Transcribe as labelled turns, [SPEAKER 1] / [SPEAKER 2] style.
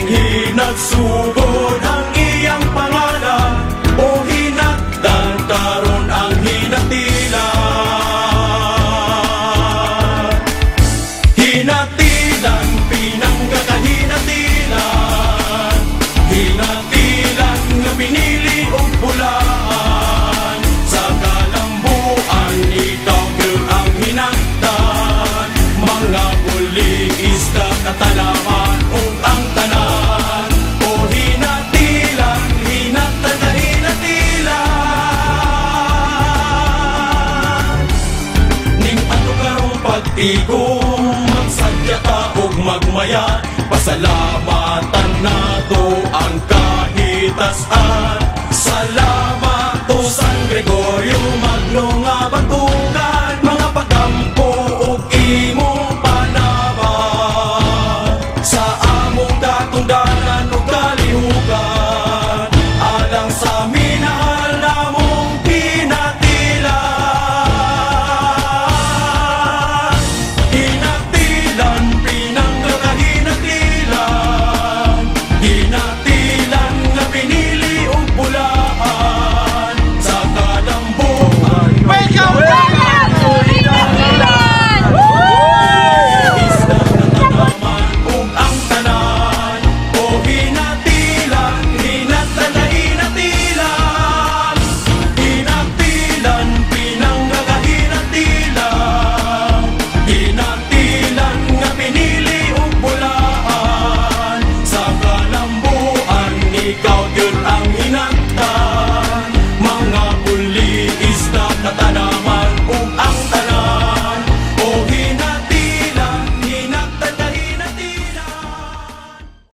[SPEAKER 1] hinagsugod ang iyang pangalan, o hinatdan karon ang hinatilan. Hinatilan, pinanggakahinatilan, hinatilan nga pinili o bulaan. Sa kalambuan, ikaw gyud ang hinatdan, mga buligis ka katalaman ug ang tanan, o hinatilan, hinatdan ka hinatilan. Ning ato karong pagtigom, magsadya ta ug magmaya, pasalamatan nato ang kahitasan. Salamat